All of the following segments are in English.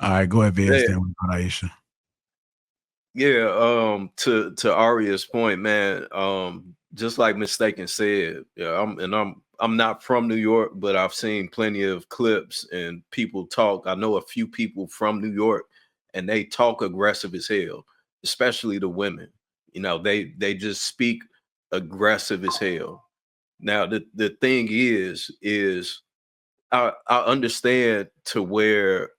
All right, go ahead, Vince. Yeah, Then we go to Aisha. yeah. To Aria's point, man. Just like Mistaken said, yeah. I'm not from New York, but I've seen plenty of clips and people talk. I know a few people from New York, and they talk aggressive as hell, especially the women. They just speak aggressive as hell. Now, the thing is I understand to where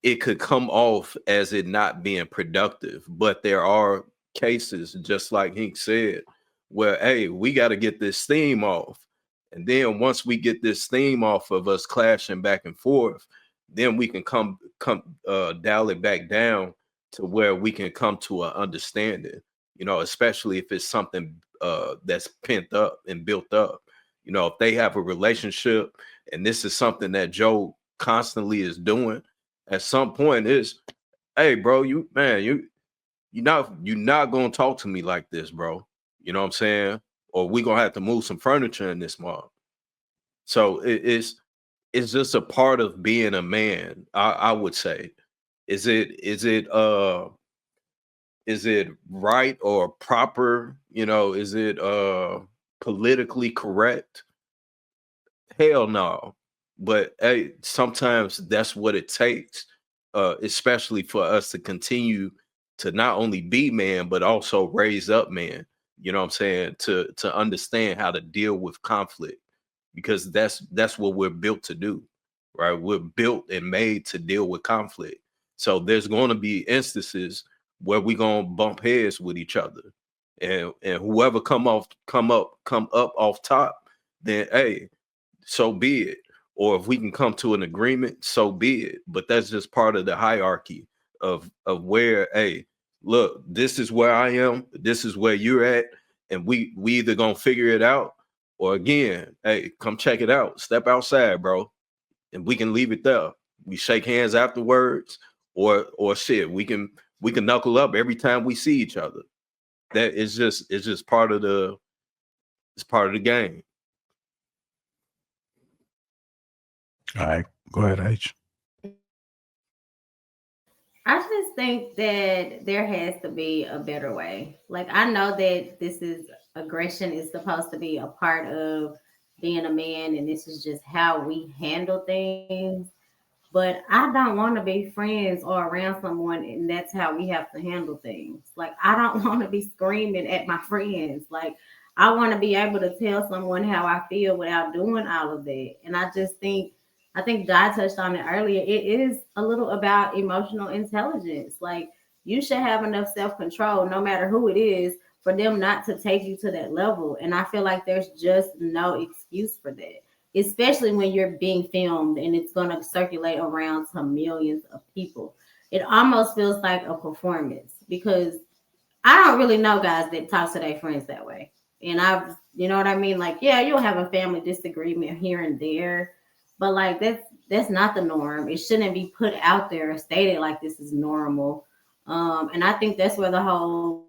it could come off as it not being productive, but there are cases, just like Hink said, where hey, we got to get this theme off, and then once we get this theme off of us clashing back and forth, then we can come dial it back down to where we can come to an understanding. Especially if it's something that's pent up and built up. If they have a relationship and this is something that Joe constantly is doing, at some point is, hey, bro, you're not gonna talk to me like this, bro. You know what I'm saying? Or we gonna have to move some furniture in this mob. So it's just a part of being a man. I would say, is it right or proper? Is it politically correct? Hell no. But hey, sometimes that's what it takes, especially for us to continue to not only be man, but also raise up man. You know what I'm saying? To understand how to deal with conflict, because that's what we're built to do, right? We're built and made to deal with conflict. So there's going to be instances where we're gonna bump heads with each other, and whoever come up off top, then hey, so be it. Or if we can come to an agreement, so be it. But that's just part of the hierarchy of where, hey, look, this is where I am, this is where you're at, and we either gonna figure it out, or again, hey, come check it out. Step outside, bro, and we can leave it there. We shake hands afterwards, or shit, we can knuckle up every time we see each other. That is just it's just part of the it's part of the game. All right, go ahead, H. I just think that there has to be a better way. Like, I know that this is aggression is supposed to be a part of being a man, and this is just how we handle things. But I don't want to be friends or around someone, and that's how we have to handle things. Like, I don't want to be screaming at my friends. Like, I want to be able to tell someone how I feel without doing all of that. And I think God touched on it earlier. It is a little about emotional intelligence. Like, you should have enough self control, no matter who it is, for them not to take you to that level. And I feel like there's just no excuse for that, especially when you're being filmed and it's going to circulate around to millions of people. It almost feels like a performance, because I don't really know guys that talk to their friends that way. And you know what I mean? Like, yeah, you'll have a family disagreement here and there, but like that's not the norm. It shouldn't be put out there or stated like this is normal. And I think that's where the whole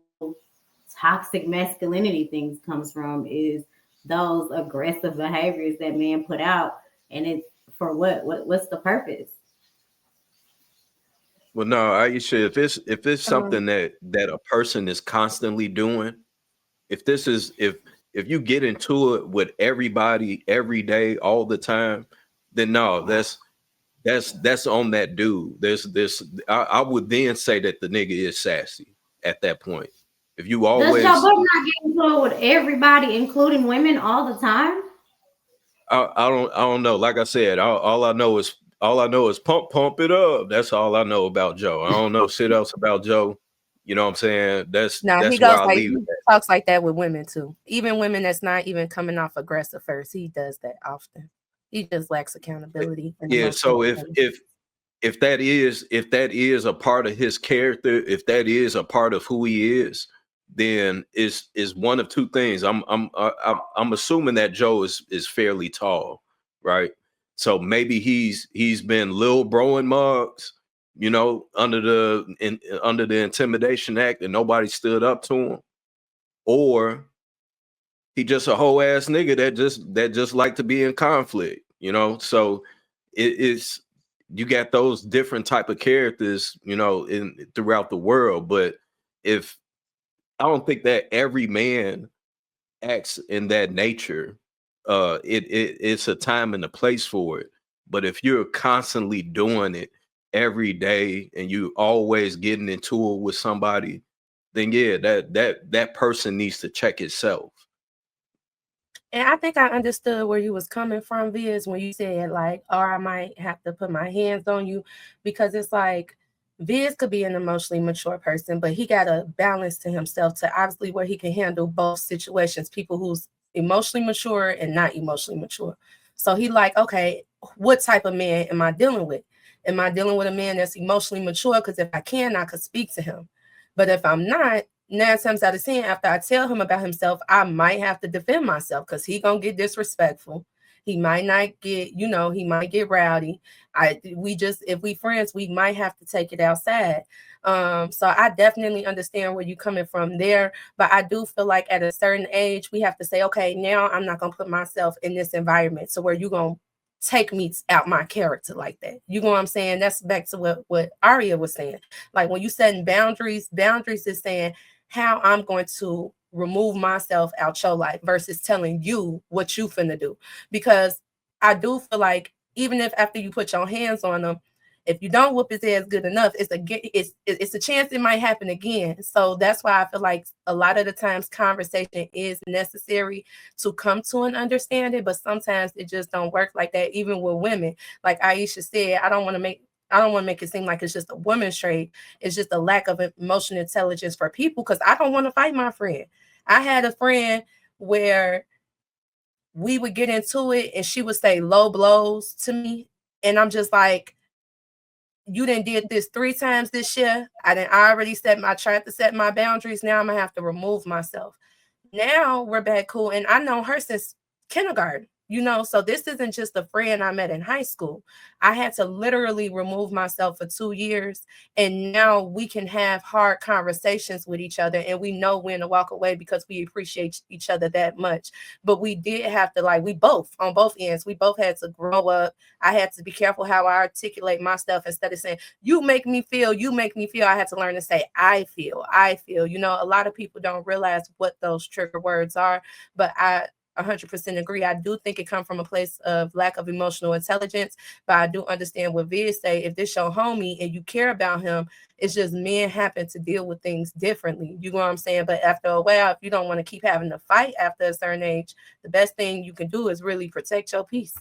toxic masculinity things comes from, is those aggressive behaviors that men put out, and it's for what's the purpose? Well, no, Aisha, if it's Um, something that a person is constantly doing, if you get into it with everybody every day, all the time, then no, that's on that dude. I would then say that the nigga is sassy at that point. If you Does your always, book not get into it with everybody, including women, all the time? I don't know. Like I said, all I know is pump it up. That's all I know about Joe. I don't know shit else about Joe. You know what I'm saying? That's Now he that's where goes I like leave he it at. talks like that with women too. Even women that's not even coming off aggressive first. He does that often. He just lacks accountability and Yeah. emotional So if intelligence. if if that is a part of his character, if that is a part of who he is, then is one of two things. I'm assuming that Joe is fairly tall, right? So maybe he's been Lil Bro and Mugs, under the Intimidation Act, and nobody stood up to him, or he just a whole ass nigga that just like to be in conflict. you know. So it's you got those different type of characters, you know, in throughout the world. But if I don't think that every man acts in that nature, it's a time and a place for it. But if you're constantly doing it every day and you always getting into it with somebody, then yeah, that person needs to check itself. And I think I understood where you was coming from, Viz, when you said like, or I might have to put my hands on you, because it's like Viz could be an emotionally mature person, but he got a balance to himself to obviously where he can handle both situations, people who's emotionally mature and not emotionally mature. So he like, okay, what type of man am I dealing with? Am I dealing with a man that's emotionally mature? Because if I can, I could speak to him. But if I'm not, 9 times out of 10, after I tell him about himself, I might have to defend myself because he gonna get disrespectful. He might not get, he might get rowdy. If we friends, we might have to take it outside. So I definitely understand where you're coming from there, but I do feel like at a certain age, we have to say, okay, now I'm not gonna put myself in this environment. So where you gonna take me out my character like that. You know what I'm saying? That's back to what Aria was saying. Like when you setting boundaries is saying how I'm going to remove myself out your life versus telling you what you finna do. Because I do feel like even if after you put your hands on them, if you don't whoop his ass good enough, it's a chance it might happen again. So that's why I feel like a lot of the times conversation is necessary to come to an understanding, but sometimes it just don't work like that, even with women. Like Aisha said, I don't want to make it seem like it's just a woman's trait. It's just a lack of emotional intelligence for people, because I don't want to fight my friend. I had a friend where we would get into it and she would say low blows to me. And I'm just like, you done did this 3 times this year. I already tried to set my boundaries. Now I'm gonna have to remove myself. Now we're back cool. And I know her since kindergarten, so this isn't just a friend I met in high school. I had to literally remove myself for 2 years. And now we can have hard conversations with each other and we know when to walk away because we appreciate each other that much. But we did have to, we both, on both ends, we both had to grow up. I had to be careful how I articulate my stuff. Instead of saying, you make me feel, I had to learn to say, I feel. A lot of people don't realize what those trigger words are, but I 100% agree. I do think it comes from a place of lack of emotional intelligence, but I do understand what Viz say. If this your homie and you care about him, it's just men happen to deal with things differently. You know what I'm saying? But after a while, if you don't want to keep having to fight after a certain age, the best thing you can do is really protect your peace.